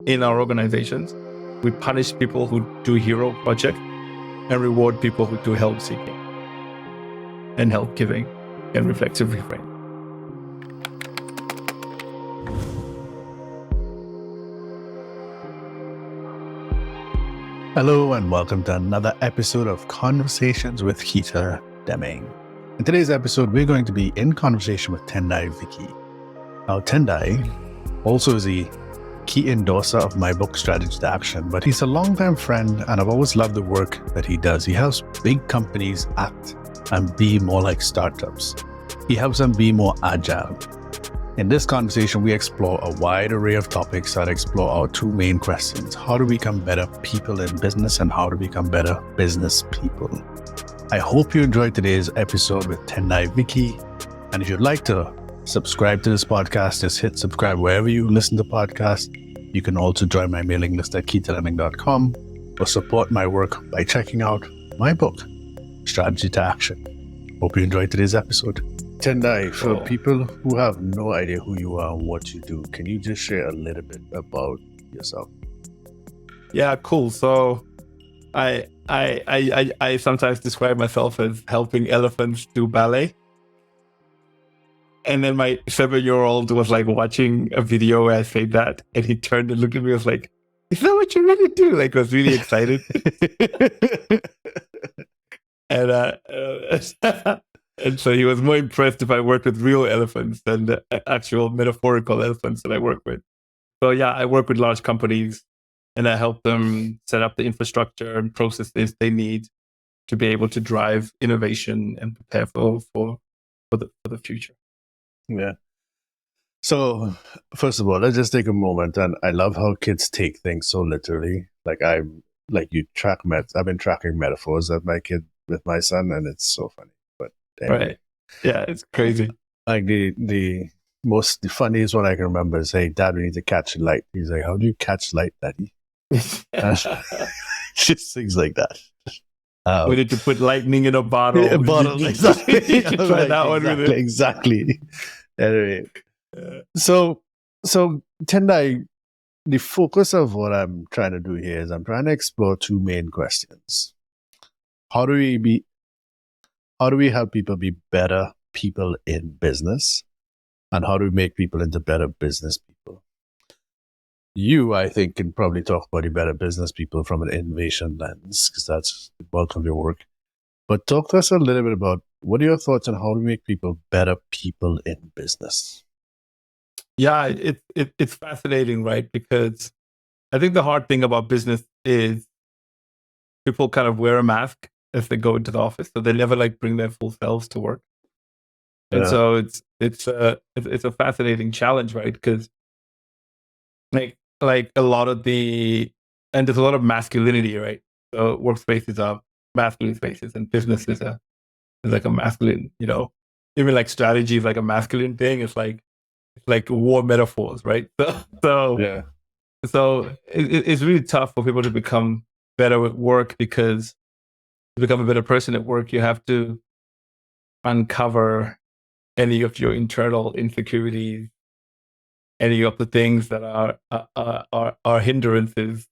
in our organizations. We punish people who do hero projects and reward people who do help seeking and help giving and reflexive reframe. Hello and welcome to another episode of Conversations with Keita Deming. In today's episode, we're going to be in conversation with Tendayi Viki. Now, Tendayi also is a key endorser of my book, Strategy to Action, but he's a longtime friend and I've always loved the work that he does. He helps big companies act and be more like startups. He helps them be more agile. In this conversation, we explore a wide array of topics that explore our two main questions. How to become better people in business and how to become better business people. I hope you enjoyed today's episode with Tendayi Viki. And if you'd like to subscribe to this podcast, just hit subscribe wherever you listen to podcasts. You can also join my mailing list at keitaleming.com or support my work by checking out my book, Strategy to Action. Hope you enjoyed today's episode. Tendayi, for people who have no idea who you are and what you do, can you just share a little bit about yourself? Yeah, cool. So I sometimes describe myself as helping elephants do ballet. And then my 7-year-old was like watching a video where I said that, and he turned and looked at me and was like, "Is that what you really do?" Like, I was really excited. And so he was more impressed if I worked with real elephants than the actual metaphorical elephants that I work with. So yeah, I work with large companies and I help them set up the infrastructure and processes they need to be able to drive innovation and prepare for the future. Yeah. So first of all, let's just take a moment, and I love how kids take things so literally. I've been tracking metaphors with my son, and it's so funny. But anyway. Right. Yeah, it's crazy. Like the funniest one I can remember is, "Hey, Dad, we need to catch light." He's like, "How do you catch light, Daddy?" Just things like that. We need to put lightning in a bottle. Exactly. You should try that one with it. Exactly. Anyway, so Tendayi, the focus of what I'm trying to do here is I'm trying to explore two main questions. How do we help people be better people in business? And how do we make people into better business people? You, I think, can probably talk about the better business people from an innovation lens, because that's the bulk of your work. But talk to us a little bit about what are your thoughts on how to make people better people in business? Yeah, it's fascinating, right? Because I think the hard thing about business is people kind of wear a mask as they go into the office, so they never like bring their full selves to work. And so it's a fascinating challenge, right? Because like a lot of there's a lot of masculinity, right? So workspaces are masculine spaces, and business is like a masculine, even like strategy is like a masculine thing. It's like war metaphors, right? So it's really tough for people to become better at work, because to become a better person at work, you have to uncover any of your internal insecurities, any of the things that are hindrances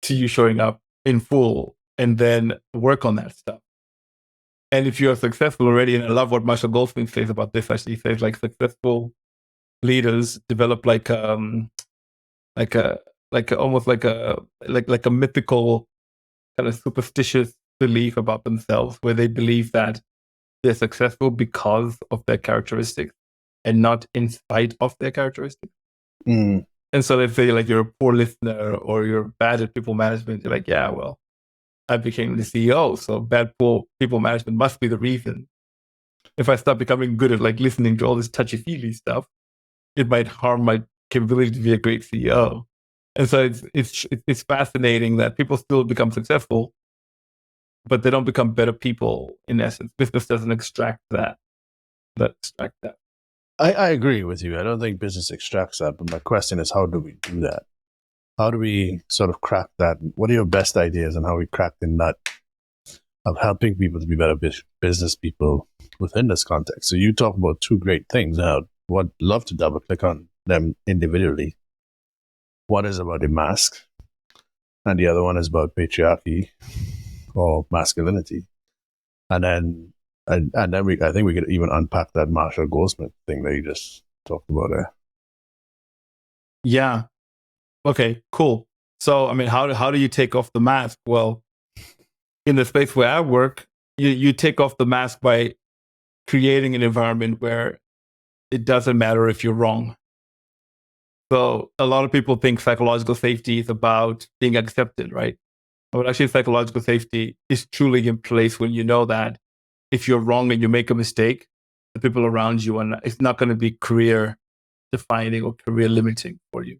to you showing up in full, and then work on that stuff. And if you are successful already, and I love what Marshall Goldstein says about this, actually, he says like successful leaders develop like almost like a mythical kind of superstitious belief about themselves, where they believe that they're successful because of their characteristics and not in spite of their characteristics. Mm. And so they say like you're a poor listener or you're bad at people management. You're like, yeah, well, I became the CEO, so bad poor people management must be the reason. If I start becoming good at like listening to all this touchy-feely stuff, it might harm my capability to be a great CEO. And so it's fascinating that people still become successful, but they don't become better people in essence. Business doesn't extract that. I agree with you. I don't think business extracts that, but my question is, how do we do that? How do we sort of crack that? What are your best ideas on how we crack the nut of helping people to be better business people within this context? So you talk about two great things. Now, would love to double click on them individually. One is about the mask, and the other one is about patriarchy or masculinity. And then I think we could even unpack that Marshall Goldsmith thing that you just talked about there. Yeah. Okay, cool. So, I mean, how do you take off the mask? Well, in the space where I work, you take off the mask by creating an environment where it doesn't matter if you're wrong. So a lot of people think psychological safety is about being accepted, right? But actually, psychological safety is truly in place when you know that if you're wrong and you make a mistake, the people around you, and it's not going to be career defining or career limiting for you.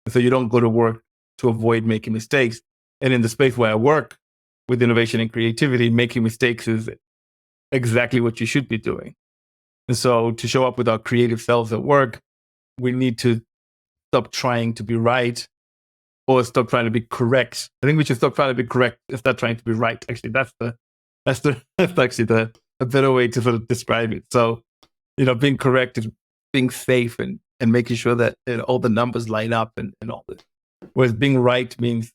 So you don't go to work to avoid making mistakes. And in the space where I work with innovation and creativity, making mistakes is exactly what you should be doing. And so to show up with our creative selves at work, we need to stop trying to be right or stop trying to be correct. I think we should stop trying to be correct and start trying to be right. Actually, that's actually a better way to sort of describe it. So, being correct is being safe and making sure that all the numbers line up and all this. Whereas being right means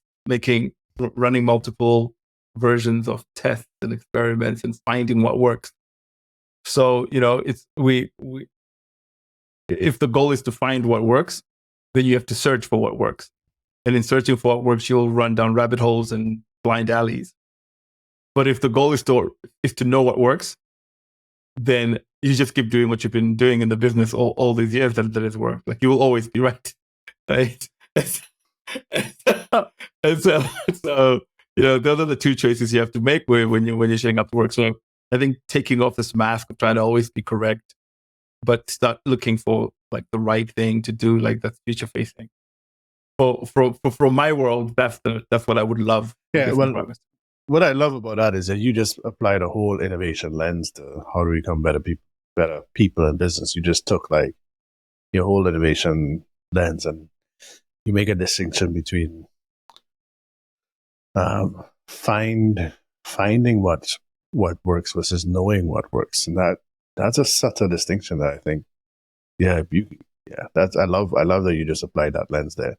running multiple versions of tests and experiments and finding what works. So, it's if the goal is to find what works, then you have to search for what works. And in searching for what works, you'll run down rabbit holes and blind alleys. But if the goal is to know what works, then you just keep doing what you've been doing in the business all these years that has worked. Like, you will always be right. Right? and so those are the two choices you have to make when you're showing up to work. So I think taking off this mask of trying to always be correct, but start looking for like the right thing to do, like that's future facing. For my world, that's what I would love. Yeah, well, what I love about that is that you just applied a whole innovation lens to how to become better people in business. You just took like your whole innovation lens and you make a distinction between finding what works versus knowing what works, and that's a subtle distinction that I think, I love that you just applied that lens there.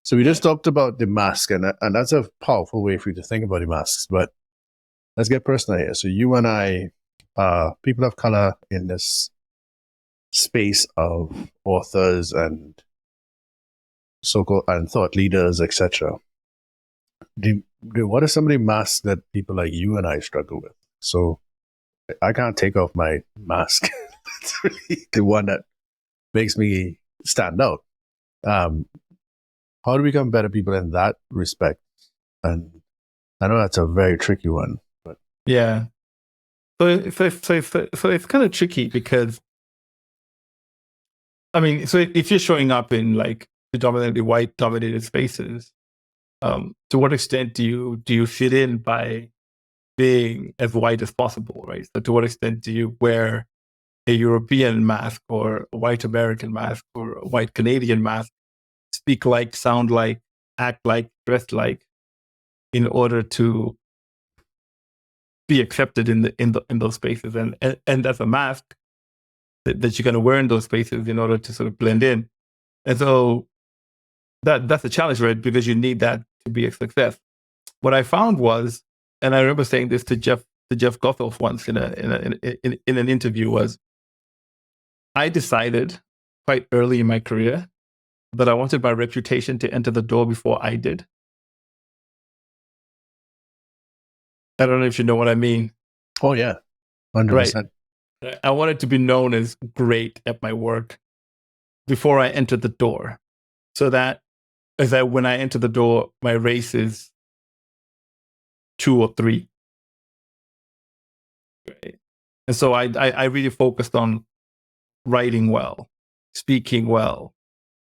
So we just talked about the mask, and that's a powerful way for you to think about the masks. But let's get personal here. So you and I, people of color in this space of authors and so-called and thought leaders, etc. What are some of the masks that people like you and I struggle with? So I can't take off my mask. It's really the one that makes me stand out. How do we become better people in that respect? And I know that's a very tricky one, but yeah. So it's kind of tricky because, I mean, so if you're showing up in like predominantly white dominated spaces, to what extent do you fit in by being as white as possible, right? So to what extent do you wear a European mask or a white American mask or a white Canadian mask, speak like, sound like, act like, dress like, in order to be accepted in those spaces, and that's a mask that you're going to wear in those spaces in order to sort of blend in. And so that's a challenge, right? Because you need that to be a success. What I found was, and I remember saying this to Jeff Gothoff once in an interview, was I decided quite early in my career that I wanted my reputation to enter the door before I did. I don't know if you know what I mean. Oh yeah, 100%. Right. I wanted to be known as great at my work before I entered the door, so that when I enter the door, my race is 2 or 3. Right? And so I really focused on writing well, speaking well,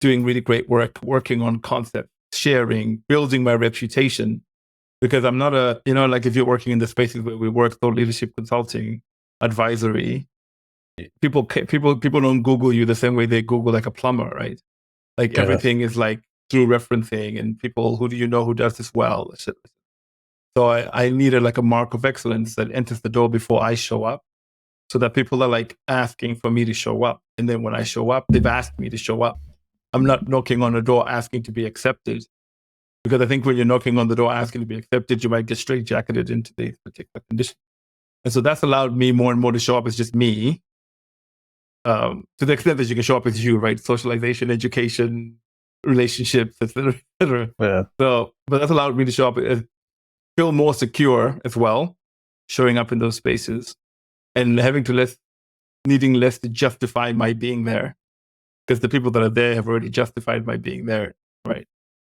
doing really great work, working on concepts, sharing, building my reputation. Because I'm not like if you're working in the spaces where we work, thought leadership consulting, advisory, people don't Google you the same way they Google like a plumber, right? Like everything is like through referencing and people, who do you know who does this well? So I needed like a mark of excellence that enters the door before I show up, so that people are like asking for me to show up. And then when I show up, they've asked me to show up. I'm not knocking on the door asking to be accepted. Because I think when you're knocking on the door asking to be accepted, you might get straitjacketed into the particular condition. And so that's allowed me more and more to show up as just me, to the extent that you can show up as you, right? Socialization, education, relationships, etc., etc. Yeah. So, but that's allowed me to show up, feel more secure as well, showing up in those spaces, and needing less to justify my being there, because the people that are there have already justified my being there, right?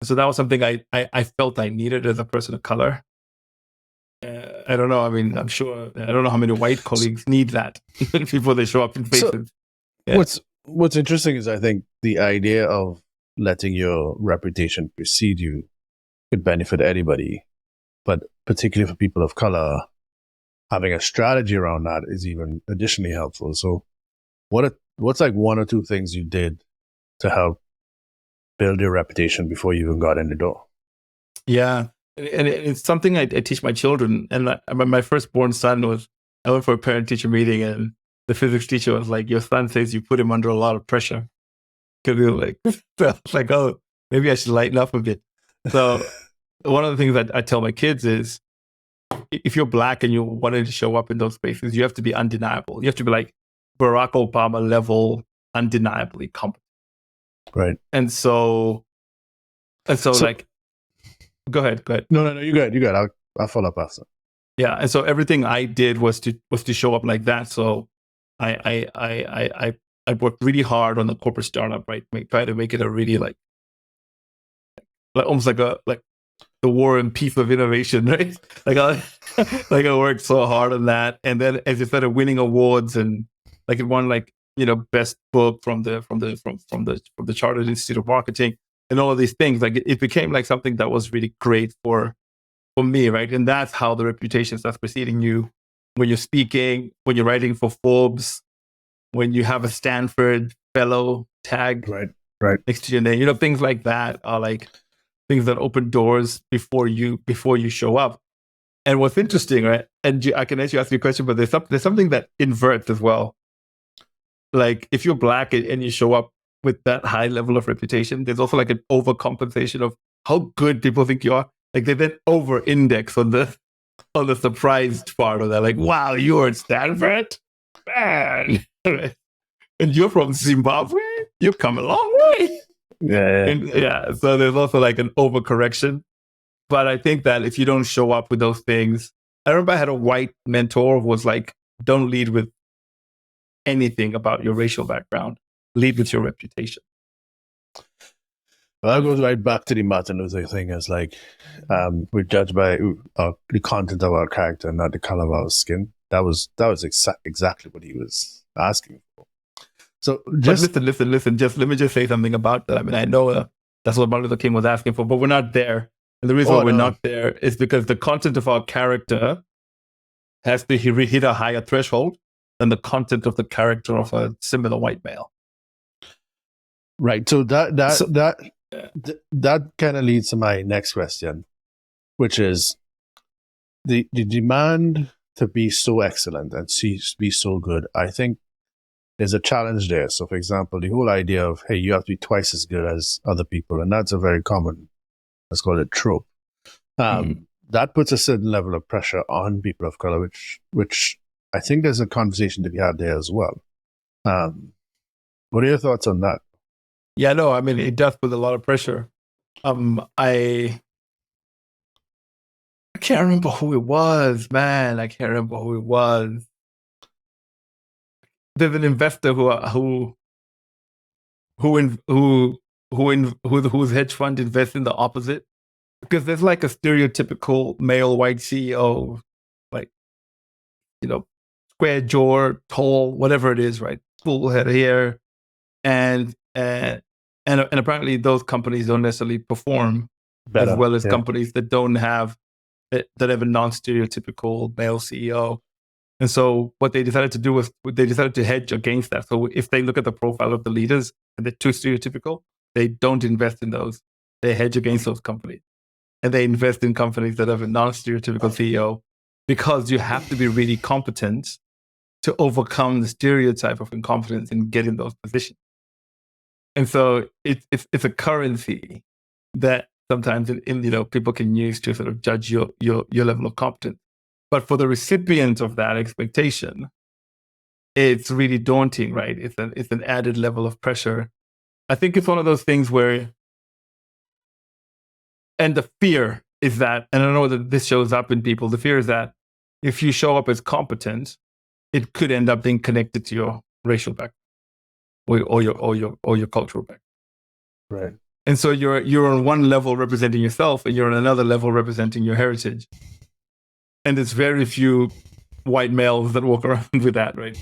So that was something I felt I needed as a person of color. I don't know. I mean, I'm sure I don't know how many white colleagues need that before they show up in faces. So, what's interesting is I think the idea of letting your reputation precede you could benefit anybody, but particularly for people of color, having a strategy around that is even additionally helpful. So, what's like one or two things you did to help build your reputation before you even got in the door? Yeah. And it's something I teach my children. And my firstborn son I went for a parent-teacher meeting, and the physics teacher was like, your son says you put him under a lot of pressure. Because he was like, so I was like, oh, maybe I should lighten up a bit. So one of the things that I tell my kids is, if you're Black and you wanted to show up in those spaces, you have to be undeniable. You have to be like Barack Obama level, undeniably competent. Right. And so like, go ahead. No, you good. I'll follow up after. Yeah, and so everything I did was to show up like that. So I worked really hard on the corporate startup, right? Try to make it a really like almost like the war and peace of innovation, right? Like I worked so hard on that, and then as it started winning awards, and like it won best book from the Chartered Institute of Marketing, and all of these things, like it became like something that was really great for me, right? And that's how the reputation starts preceding you when you're speaking, when you're writing for Forbes, when you have a Stanford fellow tag right next to your name. Things like that are like things that open doors before you show up. And what's interesting, right? And I can actually ask you a question, but there's something that inverts as well. Like if you're Black and you show up with that high level of reputation, there's also like an overcompensation of how good people think you are. Like they then over-index on the surprised part of that. Like, wow, you're at Stanford, man, and you're from Zimbabwe. You've come a long way. Yeah. So there's also like an overcorrection. But I think that if you don't show up with those things, I remember I had a white mentor who was like, "Don't lead with anything about your racial background. Lead with your reputation." Well, that goes right back to the Martin Luther thing. As like, we judge by the content of our character, not the color of our skin. That was exactly what he was asking for. So listen. Just let me just say something about that. I mean, I know that's what Martin Luther King was asking for, but we're not there. And the reason why we're not there is because the content of our character has to hit a higher threshold than the content of the character of a similar white male. Right. So that kind of leads to my next question, which is the demand to be so excellent and be so good. I think there's a challenge there. So, for example, the whole idea of, hey, you have to be twice as good as other people, and that's a very common, let's call it, trope. That puts a certain level of pressure on people of color, which I think there's a conversation to be had there as well. What are your thoughts on that? Yeah, no, I mean, it does put a lot of pressure. I can't remember who it was, man. I can't remember who it was. There's an investor whose hedge fund invests in the opposite, because there's like a stereotypical male white CEO, like square jaw, tall, whatever it is, right? Full head of hair, and apparently those companies don't necessarily perform better, as well as companies that don't have that have a non-stereotypical male CEO. And so what they decided to do was they decided to hedge against that. So if they look at the profile of the leaders and they're too stereotypical, they don't invest in those. They hedge against those companies. And they invest in companies that have a non-stereotypical CEO, because you have to be really competent to overcome the stereotype of incompetence and get in those positions. And so it's a currency that sometimes people can use to sort of judge your level of competence. But for the recipient of that expectation, it's really daunting, right? It's an added level of pressure. I think it's one of those things where, and the fear is that, and I know that this shows up in people, the fear is that if you show up as competent, it could end up being connected to your racial background or your cultural background. Right. And so you're on one level representing yourself, and you're on another level representing your heritage. And there's very few white males that walk around with that, right?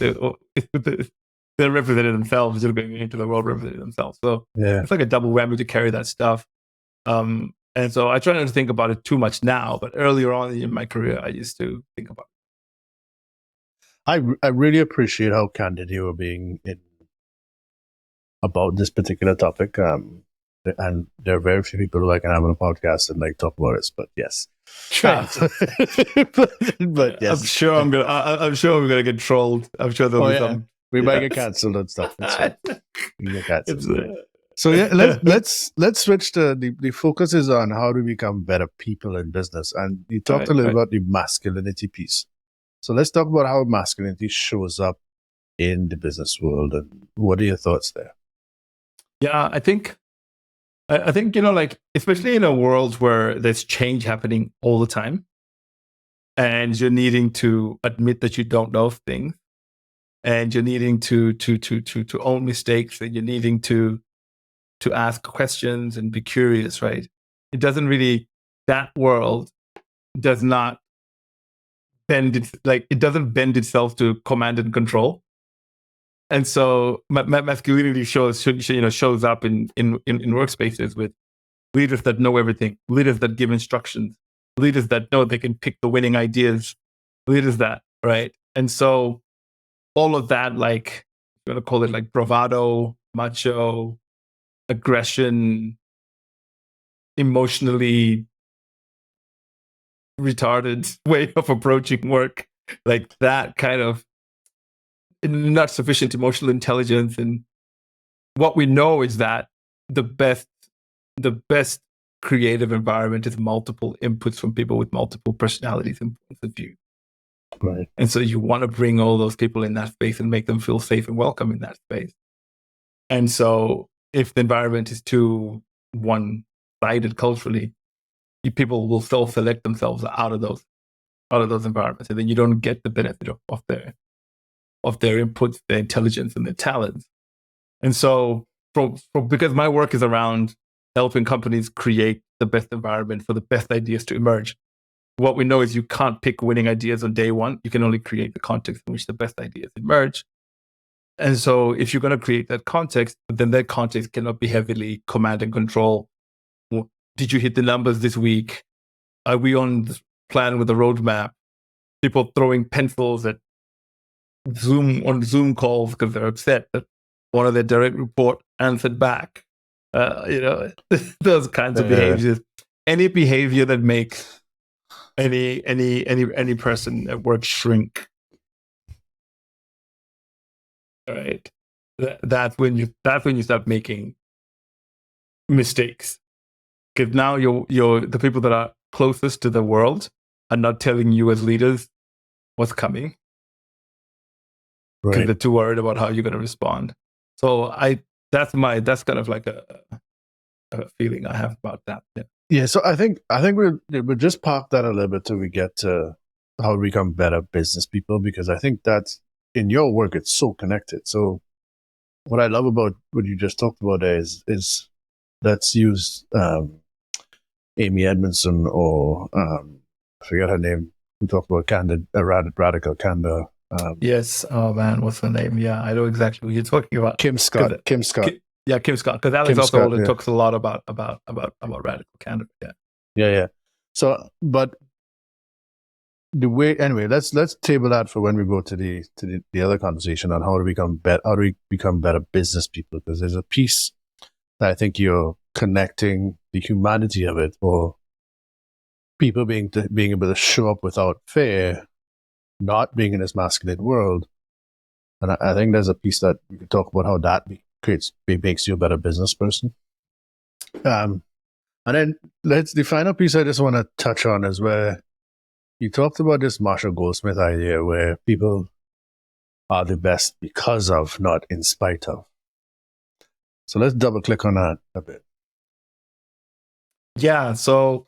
They're representing themselves. They're going into the world representing themselves. So it's like a double whammy to carry that stuff. And so I try not to think about it too much now, but earlier on in my career, I used to think about it. I really appreciate how candid you were being about this particular topic. And there are very few people who I can have on a podcast and like talk about this, but yes. But yes. I'm sure I'm gonna get trolled. I'm sure there'll be some. We might get cancelled and stuff. We get cancelled. So yeah, let's switch to the focus is on how to become better people in business. And you talked a little about the masculinity piece. So let's talk about how masculinity shows up in the business world, and what are your thoughts there? Yeah, I think like, especially in a world where there's change happening all the time, and you're needing to admit that you don't know things, and you're needing to own mistakes, and you're needing to ask questions and be curious, right? It doesn't really, that world does not bend it doesn't bend itself to command and control. And so masculinity shows up in workspaces with leaders that know everything, leaders that give instructions, leaders that know they can pick the winning ideas, leaders that, right? And so all of that, like, you want to call it like bravado, macho, aggression, emotionally retarded way of approaching work, like that kind of not sufficient emotional intelligence. And what we know is that the best creative environment is multiple inputs from people with multiple personalities and points of view. Right. And so you want to bring all those people in that space and make them feel safe and welcome in that space. And so if the environment is too one-sided culturally, people will self-select themselves out of those environments, and then you don't get the benefit of their inputs, their intelligence, and their talents. And so, because my work is around helping companies create the best environment for the best ideas to emerge, what we know is you can't pick winning ideas on day one. You can only create the context in which the best ideas emerge. And so if you're going to create that context, then that context cannot be heavily command and control. Did you hit the numbers this week? Are we on the plan with the roadmap? People throwing pencils at Zoom calls because they're upset that one of their direct report answered back. Those kinds of behaviors. Any behavior that makes any person at work shrink. All right. That's when you start making mistakes. Because now the people that are closest to the world are not telling you as leaders what's coming. Because they're too worried about how you're going to respond. So that's kind of like a feeling I have about that. Yeah. So I think we'll just park that a little bit till we get to how to become better business people, because I think that in your work it's so connected. So what I love about what you just talked about there is let's use Amy Edmondson or I forget her name, who talked about candid, radical candor. Yes. Oh man, what's her name? Yeah, I know exactly what you're talking about. Kim Scott. Kim Scott. Because Alex also talks a lot about radical candor. Yeah. So, but the way, anyway, let's table that for when we go to the other conversation on how to become better business people, because there's a piece that I think you're connecting the humanity of it, or people being able to show up without fear, not being in this masculine world. And I think there's a piece that we could talk about how that it makes you a better business person. And then the final piece I just want to touch on is where you talked about this Marshall Goldsmith idea where people are the best because of, not in spite of. So let's double click on that a bit. Yeah. So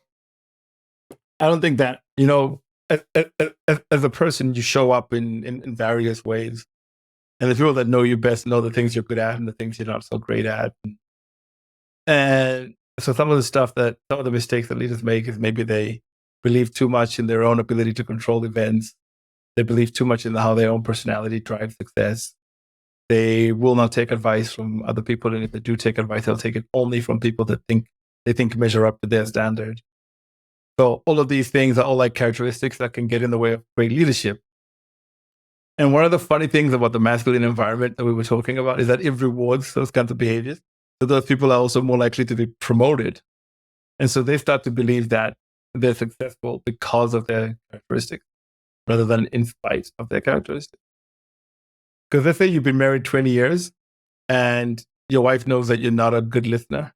I don't think that, as a person, you show up in various ways. And the people that know you best know the things you're good at and the things you're not so great at. And so some of the mistakes that leaders make is maybe they believe too much in their own ability to control events. They believe too much in how their own personality drives success. They will not take advice from other people. And if they do take advice, they'll take it only from people that they think measure up to their standard. So all of these things are all like characteristics that can get in the way of great leadership. And one of the funny things about the masculine environment that we were talking about is that it rewards those kinds of behaviors. So those people are also more likely to be promoted. And so they start to believe that they're successful because of their characteristics rather than in spite of their characteristics. Because let's say you've been married 20 years and your wife knows that you're not a good listener.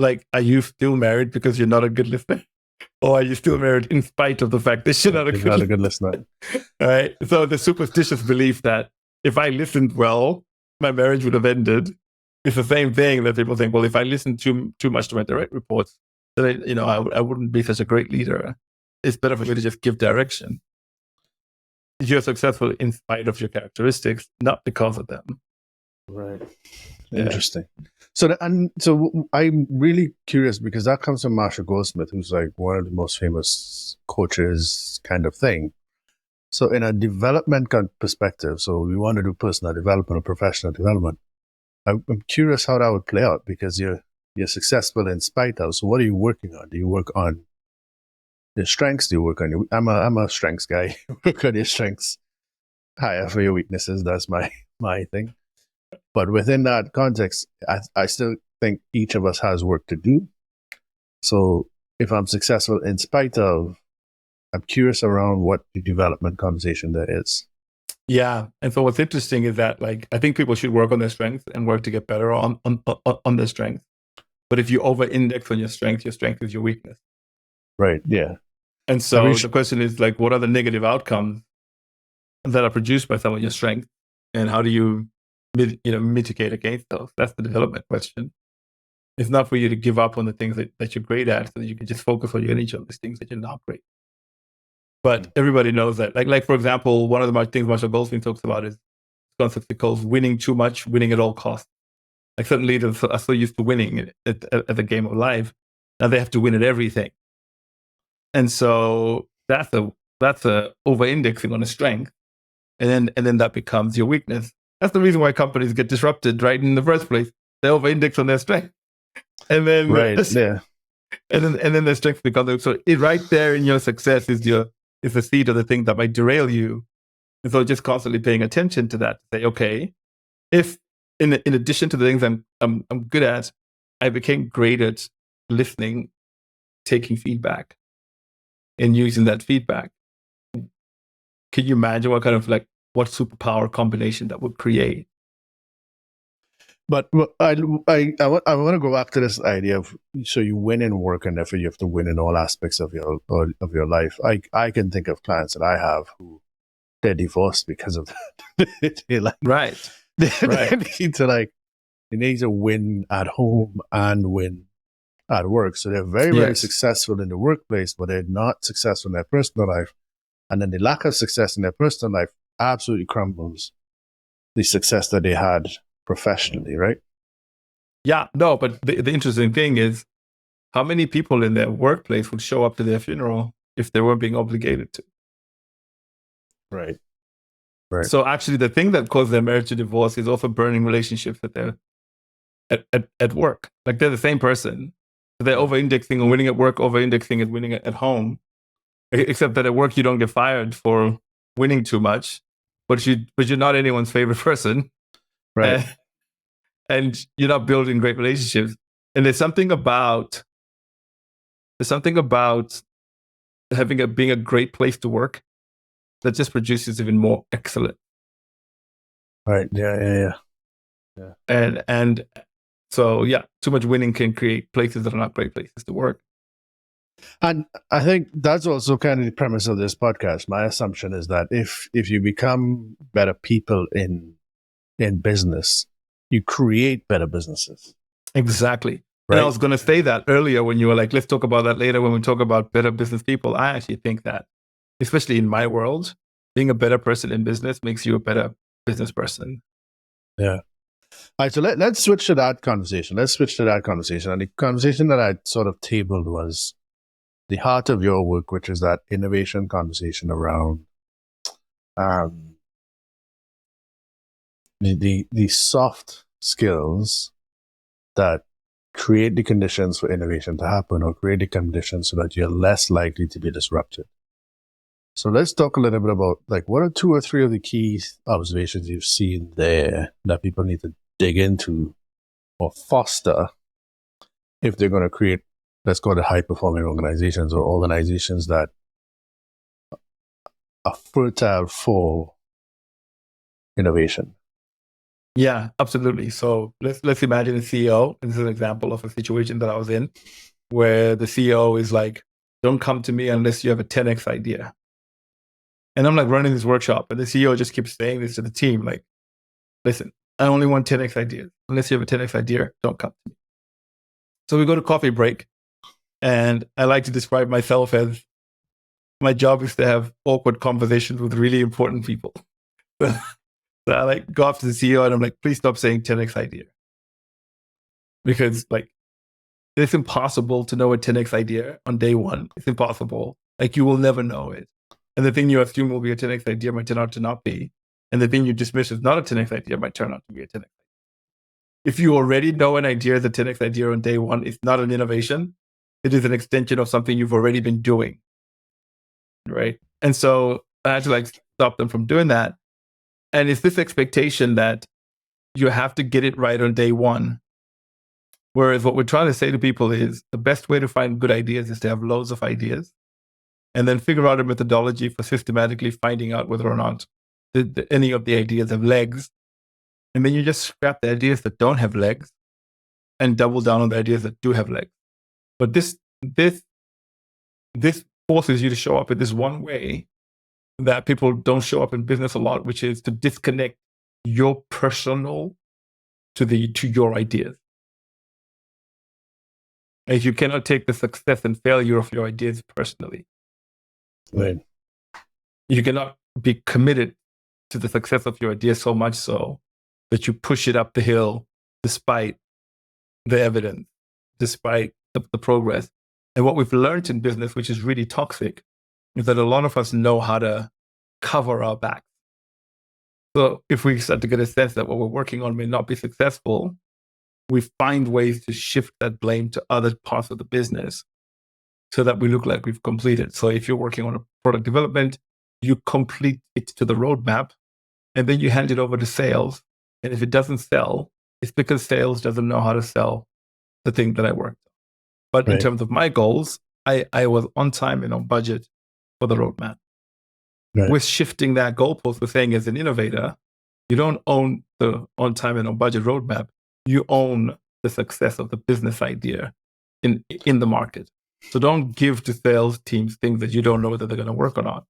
Like, are you still married because you're not a good listener? Or are you still married in spite of the fact that you're not a good listener? All right. So the superstitious belief that if I listened well, my marriage would have ended. It's the same thing that people think, well, if I listen too much to my direct reports, then I wouldn't be such a great leader. It's better for me to just give direction. You're successful in spite of your characteristics, not because of them. Right. Interesting. So I'm really curious because that comes from Marshall Goldsmith, who's like one of the most famous coaches kind of thing. So in a development perspective, so we want to do personal development or professional development. I'm curious how that would play out because you're successful in spite of. So what are you working on? Do you work on your strengths? Do you work on your? I'm a strengths guy. Work on your strengths. Higher for your weaknesses. That's my thing. But within that context, I still think each of us has work to do. So if I'm successful in spite of, I'm curious around what the development conversation there is. Yeah. And so what's interesting is that, like, I think people should work on their strengths and work to get better on their strengths. But if you over-index on your strength is your weakness. Right. Yeah. And so the question is, like, what are the negative outcomes that are produced by some of your strengths? And how do you mitigate against those? That's the development question. It's not for you to give up on the things that you're great at so that you can just focus all your energy on these things that you're not great. But everybody knows that. Like for example, one of the things Marshall Goldsmith talks about is a concept he calls winning too much, winning at all costs. Like certain leaders are so used to winning at the game of life, now they have to win at everything. And so that's a over-indexing on a strength, and then that becomes your weakness. That's the reason why companies get disrupted, right? In the first place, they over-index on their strength, and then and then their strength becomes so. Right there in your success is the seed of the thing that might derail you. And so just constantly paying attention to that. Say, okay, if in addition to the things I'm good at, I became great at listening, taking feedback, and using that feedback. Can you imagine what superpower combination that would create? But I want to go back to this idea of, so you win in work and therefore you have to win in all aspects of your life. I can think of clients that I have who they're divorced because of that. They need to win at home and win at work. So they're very, very successful in the workplace, but they're not successful in their personal life. And then the lack of success in their personal life absolutely crumbles the success that they had professionally, right? Yeah, no, but the interesting thing is how many people in their workplace would show up to their funeral if they weren't being obligated to? Right. So actually the thing that caused their marriage to divorce is also burning relationships that they're at work. Like they're the same person. They're over-indexing on winning at work, over-indexing and winning at home. Except that at work you don't get fired for winning too much, but you're not anyone's favorite person. Right. And you're not building great relationships. And there's something about being a great place to work that just produces even more excellence. Right. Yeah. Yeah. And so yeah, too much winning can create places that are not great places to work. And I think that's also kind of the premise of this podcast. My assumption is that if you become better people in business, you create better businesses. Exactly. Right? And I was going to say that earlier when you were like, let's talk about that later when we talk about better business people. I actually think that, especially in my world, being a better person in business makes you a better business person. Yeah. All right, so let's switch to that conversation. And the conversation that I sort of tabled was the heart of your work, which is that innovation conversation around the soft skills that create the conditions for innovation to happen, or create the conditions so that you're less likely to be disrupted. So let's talk a little bit about, like, what are 2 or 3 of the key observations you've seen there that people need to dig into or foster if they're going to create, let's call it, high-performing organizations, or organizations that are fertile for innovation. Yeah, absolutely. So let's imagine a CEO. This is an example of a situation that I was in where the CEO is like, don't come to me unless you have a 10x idea. And I'm like running this workshop, and the CEO just keeps saying this to the team, like, listen, I only want 10x ideas. Unless you have a 10x idea, don't come to me. So we go to coffee break, and I like to describe myself as my job is to have awkward conversations with really important people. So I like go up to the CEO and I'm like, please stop saying 10x idea. Because like it's impossible to know a 10x idea on day one. It's impossible. Like you will never know it. And the thing you assume will be a 10x idea might turn out to not be. And the thing you dismiss as not a 10x idea might turn out to be a 10x idea. If you already know an idea is a 10x idea on day one, it's not an innovation. It is an extension of something you've already been doing. Right. And so I had to like stop them from doing that. And it's this expectation that you have to get it right on day one. Whereas what we're trying to say to people is the best way to find good ideas is to have loads of ideas and then figure out a methodology for systematically finding out whether or not any of the ideas have legs. And then you just scrap the ideas that don't have legs and double down on the ideas that do have legs. But this forces you to show up in this one way that people don't show up in business a lot, which is to disconnect your personal to your ideas. Like you cannot take the success and failure of your ideas personally. Right. You cannot be committed to the success of your idea so much so that you push it up the hill despite the evidence, despite the progress. And what we've learned in business, which is really toxic, is that a lot of us know how to cover our back. So if we start to get a sense that what we're working on may not be successful, we find ways to shift that blame to other parts of the business so that we look like we've completed. So if you're working on a product development, you complete it to the roadmap and then you hand it over to sales. And if it doesn't sell, it's because sales doesn't know how to sell the thing that I worked on. But Right. in terms of my goals, I was on time and on budget for the roadmap. Right. We're shifting that goalpost. We're saying as an innovator, you don't own the on time and on budget roadmap. You own the success of the business idea in the market. So don't give to sales teams things that you don't know whether they're going to work or not.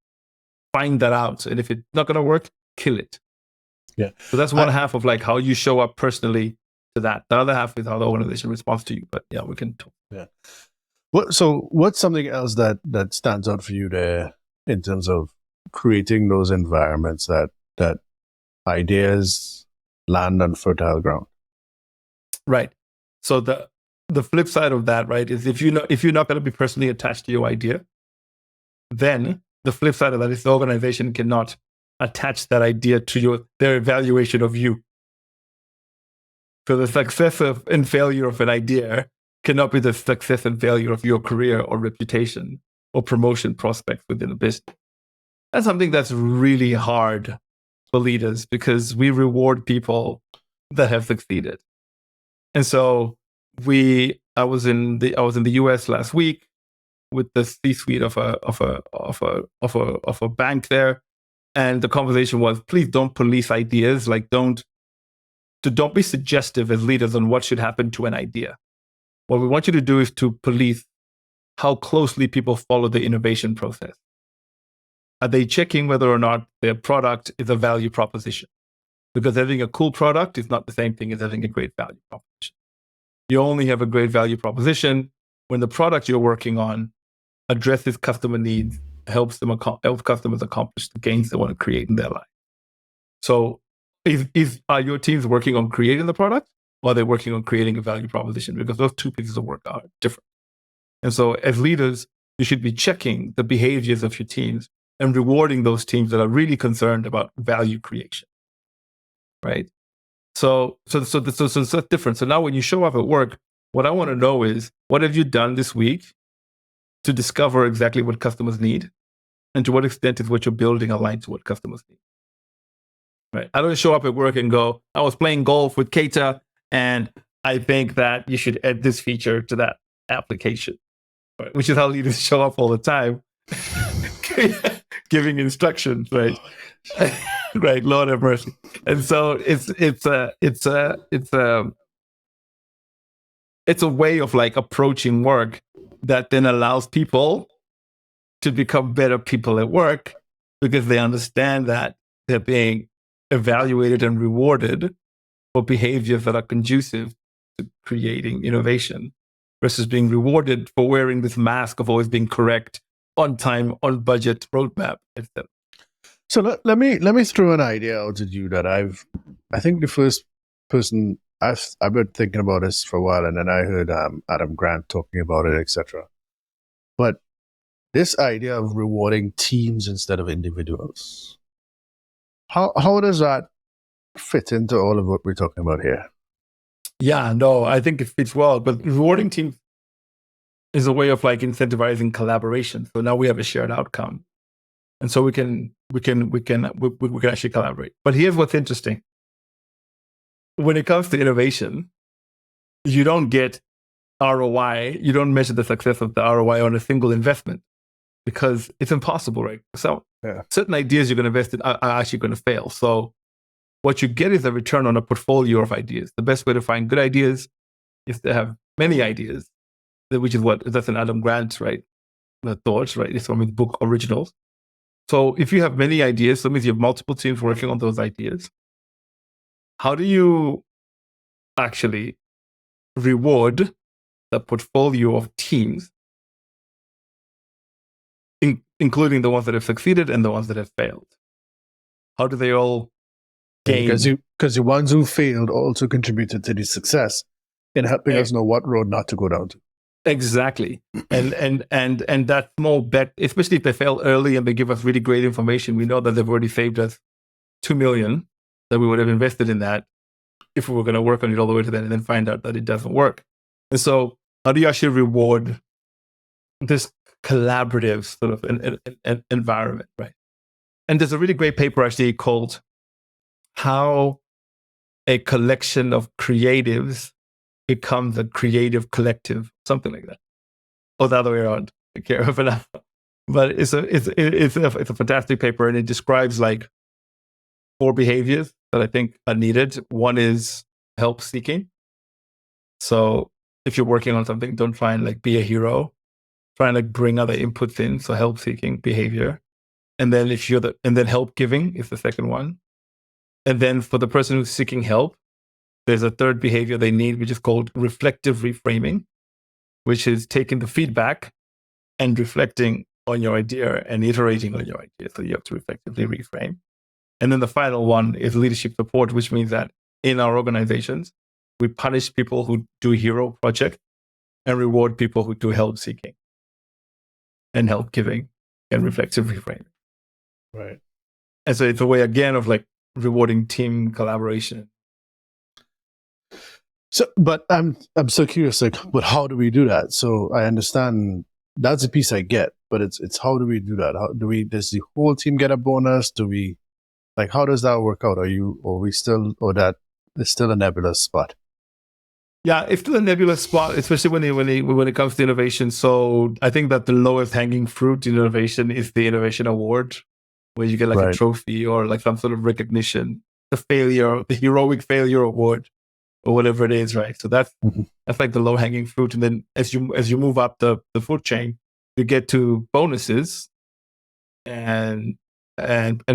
Find that out. And if it's not going to work, kill it. Yeah. So that's one half of like how you show up personally to that. The other half is how the organization responds to you. But yeah, we can talk. Yeah. So what's something else that stands out for you there in terms of creating those environments that ideas land on fertile ground? Right. So the flip side of that, right, is if you're not going to be personally attached to your idea, then the flip side of that is the organization cannot attach that idea to their evaluation of you. So the success and failure of an idea cannot be the success and failure of your career or reputation or promotion prospects within a business. That's something that's really hard for leaders because we reward people that have succeeded. And so I was in the US last week with the C-suite of a bank there, and the conversation was, please don't police ideas. Like don't don't be suggestive as leaders on what should happen to an idea. What we want you to do is to police how closely people follow the innovation process. Are they checking whether or not their product is a value proposition? Because having a cool product is not the same thing as having a great value proposition. You only have a great value proposition when the product you're working on addresses customer needs, helps customers accomplish the gains they want to create in their life. So are your teams working on creating the product, or are they working on creating a value proposition? Because those two pieces of work are different. And so as leaders, you should be checking the behaviors of your teams and rewarding those teams that are really concerned about value creation, right? So that's different. So now when you show up at work, what I want to know is, what have you done this week to discover exactly what customers need? And to what extent is what you're building aligned to what customers need? Right. I don't show up at work and go, I was playing golf with Keita, and I think that you should add this feature to that application, right? Which is how leaders show up all the time, giving instructions, right? Right, Lord have mercy. And so it's a way of like approaching work that then allows people to become better people at work, because they understand that they're being evaluated and rewarded for behaviors that are conducive to creating innovation, versus being rewarded for wearing this mask of always being correct, on time, on budget, roadmap, etc. So let me throw an idea out at you that I think the first person I've been thinking about this for a while, and then I heard Adam Grant talking about it, etc. But this idea of rewarding teams instead of individuals, how does that fit into all of what we're talking about here? Yeah, no, I think it fits well. But rewarding teams is a way of like incentivizing collaboration. So now we have a shared outcome, and so we can actually collaborate. But here's what's interesting: when it comes to innovation, you don't get ROI. You don't measure the success of the ROI on a single investment, because it's impossible, right? So certain ideas you're going to invest in are actually going to fail. So what you get is a return on a portfolio of ideas. The best way to find good ideas is to have many ideas, which is that's an Adam Grant, right? The thoughts, right? It's from his book Originals. So if you have many ideas, that means you have multiple teams working on those ideas. How do you actually reward the portfolio of teams, including the ones that have succeeded and the ones that have failed? How do they all gain? Because the ones who failed also contributed to the success in helping us know what road not to go down to. Exactly. And that small bet, especially if they fail early and they give us really great information, we know that they've already saved us $2 million that we would have invested in that if we were going to work on it all the way to then, and then find out that it doesn't work. And so how do you actually reward this collaborative sort of an environment, right? And there's a really great paper actually called How a Collection of Creatives Becomes a Creative Collective, something like that, or the other way around. I can't remember now. But it's a fantastic paper, and it describes like 4 behaviors that I think are needed. One is help seeking. So if you're working on something, don't try and like be a hero. Try and like bring other inputs in. So help seeking behavior. And then and then help giving is the second one. And then for the person who's seeking help, there's a third behavior they need, which is called reflective reframing, which is taking the feedback and reflecting on your idea and iterating on your idea. So you have to reflectively reframe. And then the final one is leadership support, which means that in our organizations, we punish people who do hero project and reward people who do help seeking and help giving and reflective reframing. Right. And so it's a way again of like rewarding team collaboration. So, but I'm so curious, like, but how do we do that? So I understand that's a piece I get, but it's how do we do that? Does the whole team get a bonus? How does that work out? That is still a nebulous spot? Yeah, it's still a nebulous spot, especially when it comes to innovation. So I think that the lowest hanging fruit in innovation is the innovation award, where you get like a trophy or like some sort of recognition. the failure, the heroic failure award, or whatever it is, right? So that's like the low hanging fruit. And then as you move up the food chain, you get to bonuses and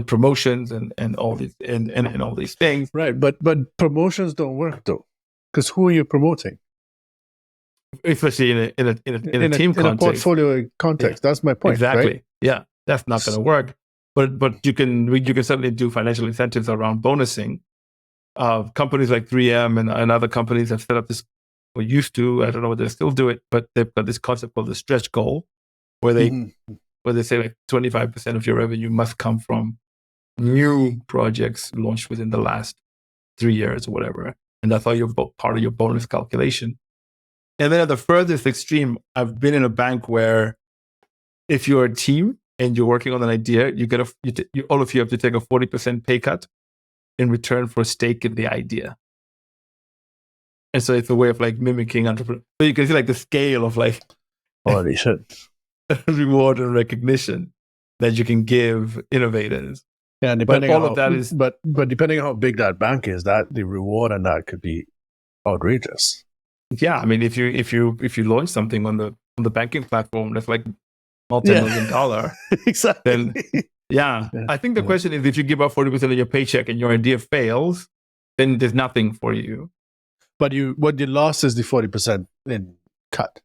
promotions and all these and all these things. Right, but promotions don't work though, because who are you promoting? Especially in a team context, in a portfolio context. Yeah. That's my point. Exactly. Right? Yeah, that's not going to work. But you can certainly do financial incentives around bonusing. Companies like 3M and other companies have set up this, or used to. I don't know whether they still do it, but they've got this concept called the stretch goal, where they say like 25% of your revenue must come from new projects launched within the last 3 years or whatever, and that's all your part of your bonus calculation. And then at the furthest extreme, I've been in a bank where if you're a team and you're working on an idea, you get all of you have to take a 40% pay cut in return for a stake in the idea. And so it's a way of like mimicking entrepreneur. So you can see like the scale of like holy shit reward and recognition that you can give innovators. Yeah, depending but depending on how big that bank is, that the reward on that could be outrageous. Yeah, I mean, if you launch something on the banking platform that's like multi-million-dollar, exactly. Then yeah, I think the question is, if you give up 40% of your paycheck and your idea fails, then there's nothing for you. But what you lost is the 40% in cut.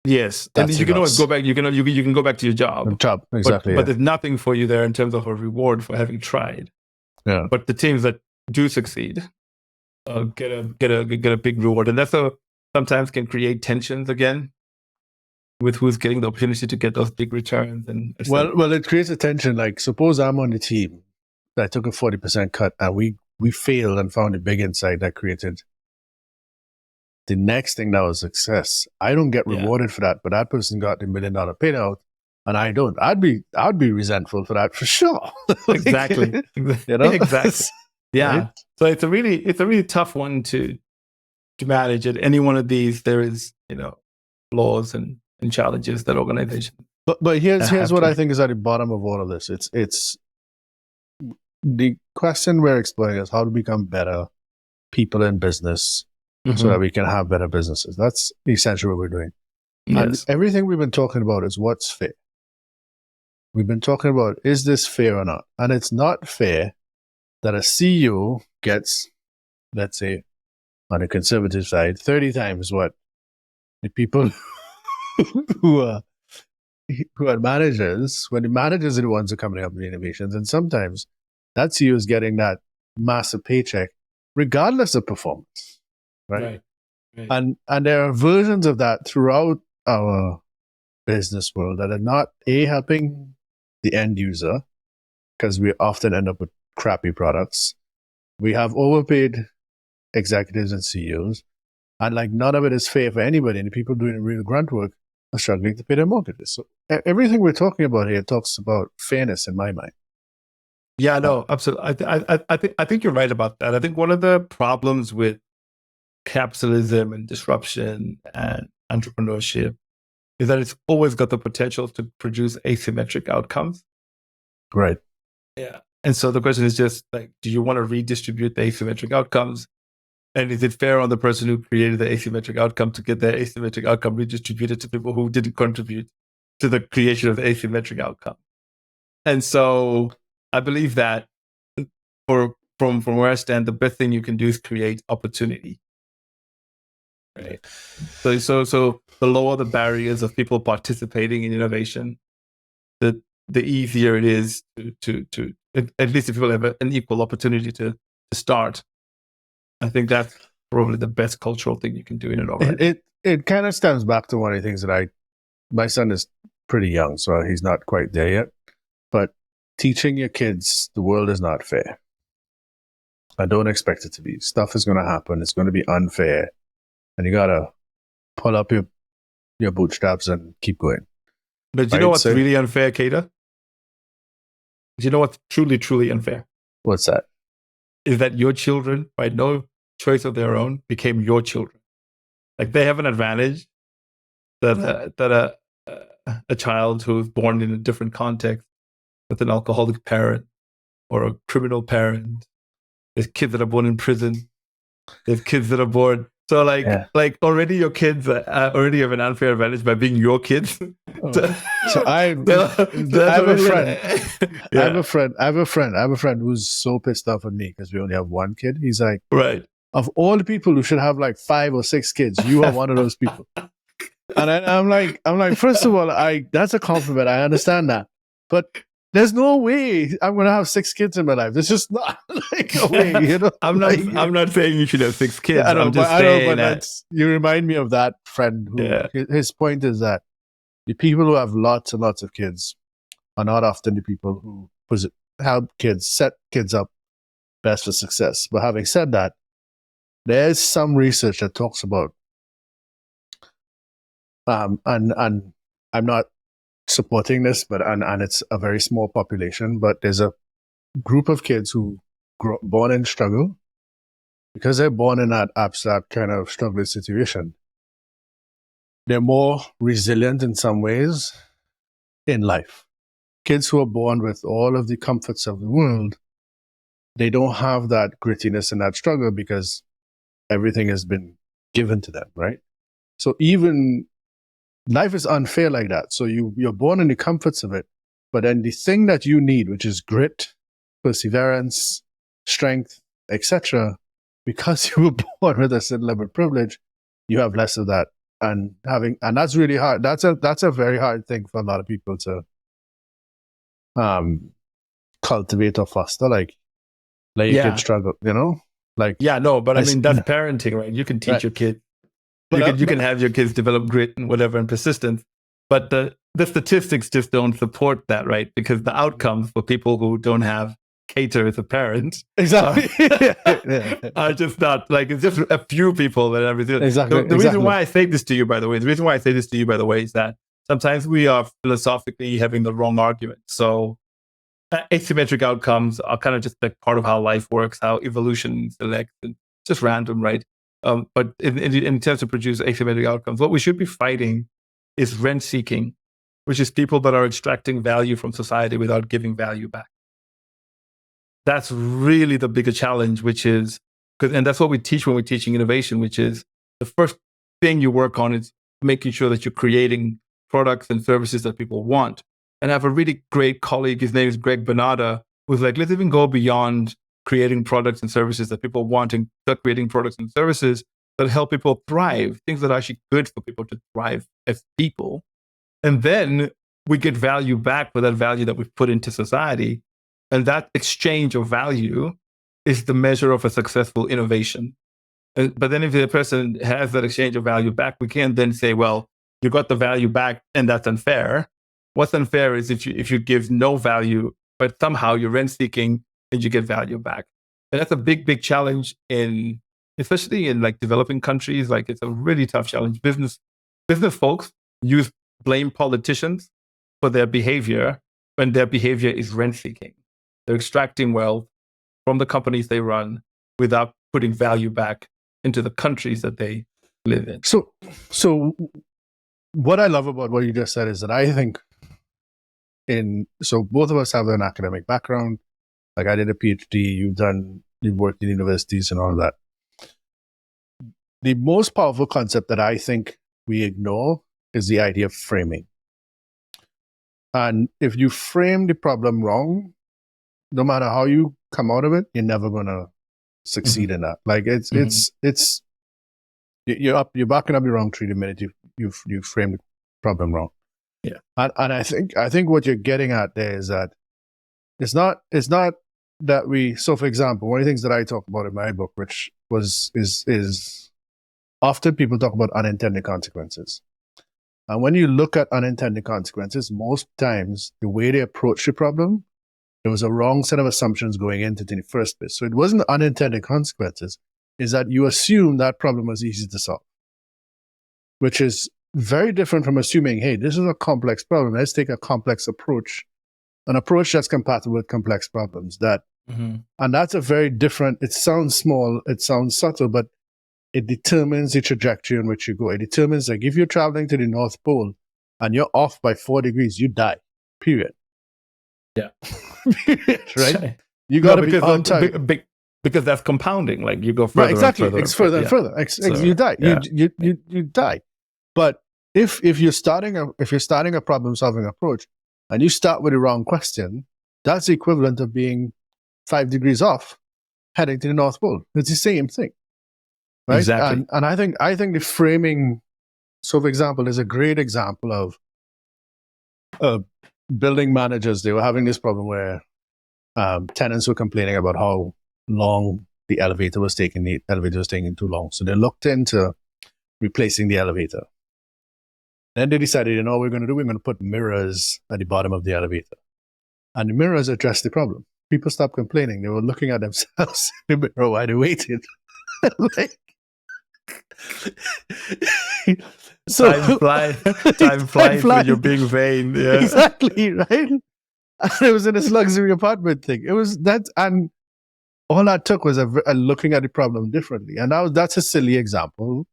Yes, and then you can always go back. You can go back to your job. Exactly. But there's nothing for you there in terms of a reward for having tried. Yeah. But the teams that do succeed get a big reward, and that's sometimes can create tensions again with who's getting the opportunity to get those big returns. And well, it creates a tension. Like, suppose I'm on the team that took a 40% cut, and we failed and found a big insight that created the next thing that was success. I don't get rewarded for that, but that person got the $1 million payout, and I don't. I'd be resentful for that for sure. Exactly. You know? Exactly. Yeah. Right? So it's a really tough one to manage. At any one of these, there is flaws and challenges that organizations. But here's what I think is at the bottom of all of this. It's the question we're exploring is how to become better people in business so that we can have better businesses. That's essentially what we're doing. Yes. And everything we've been talking about is what's fair. We've been talking about, is this fair or not? And it's not fair that a CEO gets, let's say, on the conservative side, 30 times what the people who are managers, when the managers are the ones who are coming up with the innovations. And sometimes that CEO is getting that massive paycheck regardless of performance. Right. And there are versions of that throughout our business world that are not helping the end user, because we often end up with crappy products. We have overpaid executives and CEOs, and like none of it is fair for anybody. And the people doing real grunt work are struggling to pay their mortgages. So everything we're talking about here talks about fairness in my mind. Yeah, no, absolutely. I think you're right about that. I think one of the problems with capitalism and disruption and entrepreneurship is that it's always got the potential to produce asymmetric outcomes. Right. Yeah. And so the question is just like, do you want to redistribute the asymmetric outcomes? And is it fair on the person who created the asymmetric outcome to get their asymmetric outcome redistributed to people who didn't contribute to the creation of the asymmetric outcome? And so I believe that from where I stand, the best thing you can do is create opportunity. Right. So the lower the barriers of people participating in innovation, the easier it is to at least if people have an equal opportunity to start. I think that's probably the best cultural thing you can do in an organization. It kind of stems back to one of the things that my son is pretty young, so he's not quite there yet. But teaching your kids the world is not fair. I don't expect it to be. Stuff is going to happen. It's going to be unfair. And you got to pull up your bootstraps and keep going. But you know what's really unfair, Keita? Do you know what's truly, truly unfair? What's that? Is that your children, by no choice of their own, became your children. Like they have an advantage that a child who's born in a different context with an alcoholic parent or a criminal parent There's kids that are born in prison. There's kids that are born. So like already your kids already have an unfair advantage by being your kids. So I have a friend. I have a friend who's so pissed off at me because we only have one kid. He's like, right. Of all the people who should have like 5 or 6 kids, you are one of those people. And I'm like, first of all, that's a compliment. I understand that, but there's no way I'm going to have 6 kids in my life. There's just not like a way, you know. I'm not saying you should have 6 kids. Yeah, I'm just saying that you remind me of that friend who his point is that the people who have lots and lots of kids are not often the people who help kids, set kids up best for success. But having said that, there's some research that talks about, and I'm not supporting this, but and it's a very small population, but there's a group of kids who born in struggle because they're born in that kind of struggling situation. They're more resilient in some ways in life. Kids who are born with all of the comforts of the world, they don't have that grittiness and that struggle because everything has been given to them, right? So even life is unfair like that. So you're born in the comforts of it, but then the thing that you need, which is grit, perseverance, strength, etc., because you were born with a certain level of privilege, you have less of that. And that's really hard. That's a very hard thing for a lot of people to cultivate or foster. Like you could struggle, you know? Like but I mean that's parenting, right? You can teach your kid. You can have your kids develop grit and whatever and persistence, but the statistics just don't support that, right? Because the outcomes for people who don't have cater as a parent exactly are just not like, it's just a few people that are resilient. Exactly. The reason why I say this to you, by the way, is that sometimes we are philosophically having the wrong argument. So asymmetric outcomes are kind of just like part of how life works, how evolution selects, and just random, right? But in terms of produce asymmetric outcomes, what we should be fighting is rent seeking, which is people that are extracting value from society without giving value back. That's really the bigger challenge, and that's what we teach when we're teaching innovation, which is the first thing you work on is making sure that you're creating products and services that people want. And I have a really great colleague, his name is Greg Bernarda, who's like, let's even go beyond creating products and services that people want and start creating products and services that help people thrive, things that are actually good for people to thrive as people. And then we get value back for that value that we've put into society. And that exchange of value is the measure of a successful innovation. But then if the person has that exchange of value back, we can't then say, well, you got the value back and that's unfair. What's unfair is if you give no value, but somehow you're rent seeking and you get value back. And that's a big, big challenge especially in like developing countries. Like it's a really tough challenge. Business folks blame politicians for their behavior when their behavior is rent seeking. They're extracting wealth from the companies they run without putting value back into the countries that they live in. So what I love about what you just said is that I think so both of us have an academic background. Like I did a PhD, you've worked in universities and all that. The most powerful concept that I think we ignore is the idea of framing. And if you frame the problem wrong, no matter how you come out of it, you're never going to succeed in that. Like you're backing up your wrong tree the minute you frame the problem wrong. Yeah. And I think what you're getting at there is that it's not that so for example, one of the things that I talk about in my book, which is often people talk about unintended consequences. And when you look at unintended consequences, most times the way they approach the problem, there was a wrong set of assumptions going into it in the first place. So it wasn't unintended consequences, is that you assume that problem was easy to solve, which is very different from assuming, hey, this is a complex problem. Let's take a complex approach, an approach that's compatible with complex problems. And that's a very different, it sounds small, it sounds subtle, but it determines the trajectory in which you go. It determines, like, if you're traveling to the North Pole and you're off by 4 degrees, you die, period. Yeah. Period, right? You got to be on time. because that's compounding. Like you go further Right, exactly. and further. It's further and further. You die. Yeah. You die. But if you're starting a problem solving approach and you start with the wrong question, that's the equivalent of being 5 degrees off, heading to the North Pole. It's the same thing, right? Exactly. And I think the framing. So, for example, there's a great example of building managers. They were having this problem where tenants were complaining about how long the elevator was taking. The elevator was taking too long, so they looked into replacing the elevator. Then they decided, what we're going to do? We're going to put mirrors at the bottom of the elevator. And the mirrors addressed the problem. People stopped complaining. They were looking at themselves in the mirror while they waited. Like, so, time flies when you're being vain. Yeah. Exactly, right? And it was in this luxury apartment thing. It was that, and all that took was a looking at the problem differently. And that's a silly example.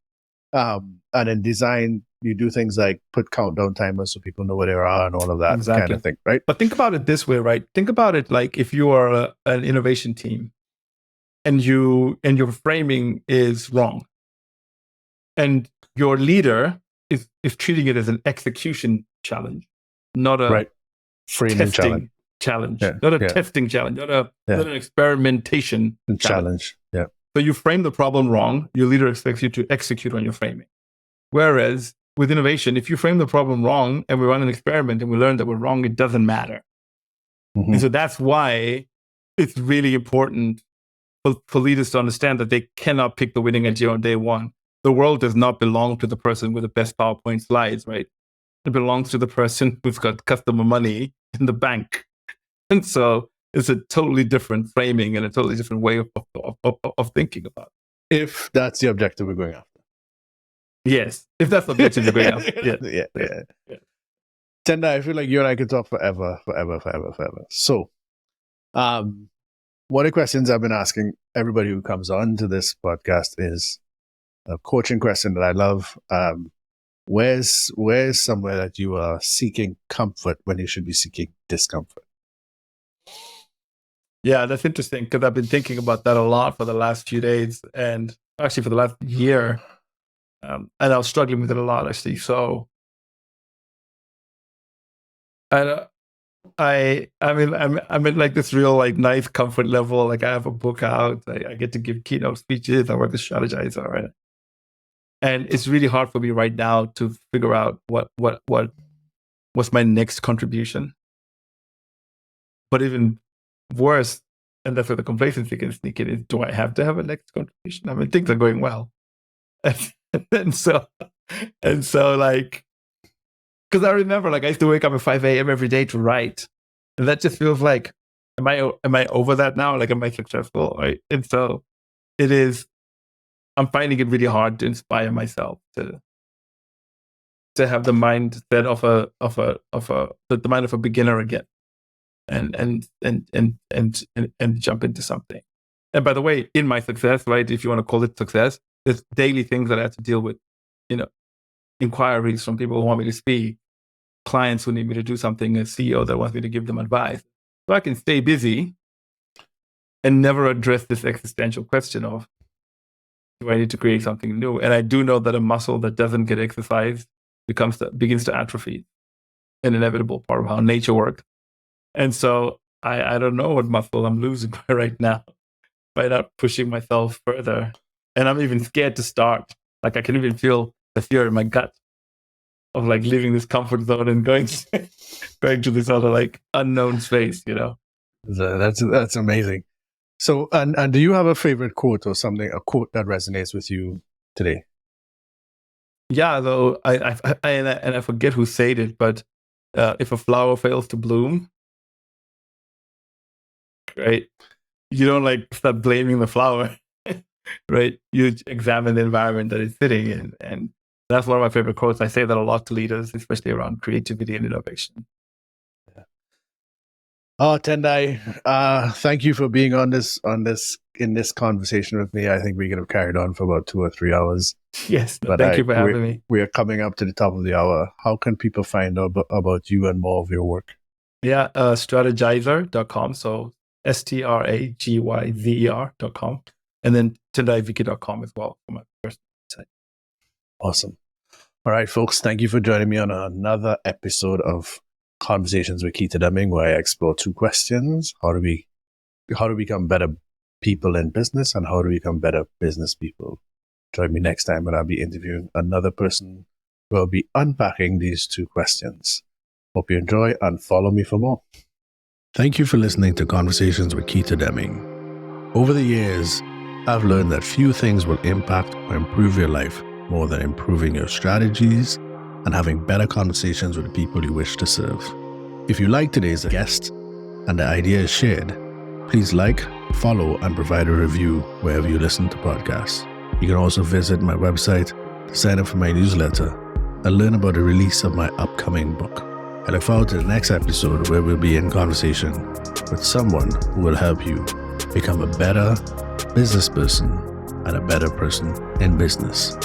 And in design, you do things like put countdown timers so people know where they are and all of that kind of thing, right? But think about it this way, right? Think about it like if you are an innovation team and your framing is wrong, and your leader is treating it as an execution challenge, not a framing challenge. Not a testing challenge, not an experimentation challenge. Yeah. So you frame the problem wrong, your leader expects you to execute on your framing. Whereas with innovation, if you frame the problem wrong and we run an experiment and we learn that we're wrong, it doesn't matter. Mm-hmm. And so that's why it's really important for leaders to understand that they cannot pick the winning idea on day one. The world does not belong to the person with the best PowerPoint slides, right? It belongs to the person who's got customer money in the bank. And so it's a totally different framing and a totally different way of thinking about it. If that's the objective we're going after. Yes, if that's the objective you're going after. Yeah. Tendayi, I feel like you and I could talk forever. So, one of the questions I've been asking everybody who comes on to this podcast is a coaching question that I love. Where's somewhere that you are seeking comfort when you should be seeking discomfort? Yeah, that's interesting because I've been thinking about that a lot for the last few days and actually for the last year. And I was struggling with it a lot, actually. So, I'm in like this real like nice comfort level. Like I have a book out. I get to give keynote speeches. I work as a strategizer, right? And it's really hard for me right now to figure out what's my next contribution. But even worse, and that's where the complacency can sneak in, is do I have to have a next contribution? I mean, things are going well. And so like, because I remember like I used to wake up at 5 a.m. every day to write. And that just feels like, am I over that now? Like, am I successful? Right? And so it is, I'm finding it really hard to inspire myself to have the mindset of the mind of a beginner again, and jump into something. And by the way, in my success, right, if you want to call it success, there's daily things that I have to deal with, inquiries from people who want me to speak, clients who need me to do something, a CEO that wants me to give them advice. So I can stay busy and never address this existential question of, do I need to create something new? And I do know that a muscle that doesn't get exercised begins to atrophy, an inevitable part of how nature works. And so I don't know what muscle I'm losing right now by not pushing myself further. And I'm even scared to start. Like I can even feel the fear in my gut of like leaving this comfort zone and going to this other like unknown space, That's amazing. So, and do you have a favorite quote or something, a quote that resonates with you today? Yeah, though I forget who said it, but if a flower fails to bloom, right, you don't like start blaming the flower, right? You examine the environment that it's sitting in, and that's one of my favorite quotes. I say that a lot to leaders, especially around creativity and innovation. Oh, Tendayi, thank you for being in this conversation with me. I think we could have carried on for about 2 or 3 hours. Yes, thank you for having me. We are coming up to the top of the hour. How can people find out about you and more of your work? Yeah, strategizer.com. So STRAGYZER.com. And then TendayiViki.com as well for my first site. Awesome. All right, folks, thank you for joining me on another episode of Conversations with Keita Deming, where I explore two questions. How do we become better people in business, and how do we become better business people? Join me next time when I'll be interviewing another person who will be unpacking these two questions. Hope you enjoy and follow me for more. Thank you for listening to Conversations with Keita Deming. Over the years, I've learned that few things will impact or improve your life more than improving your strategies and having better conversations with the people you wish to serve. If you like today's guest and the idea is shared, please like, follow, and provide a review wherever you listen to podcasts. You can also visit my website to sign up for my newsletter and learn about the release of my upcoming book. I look forward to the next episode where we'll be in conversation with someone who will help you become a better business person and a better person in business.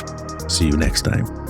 See you next time.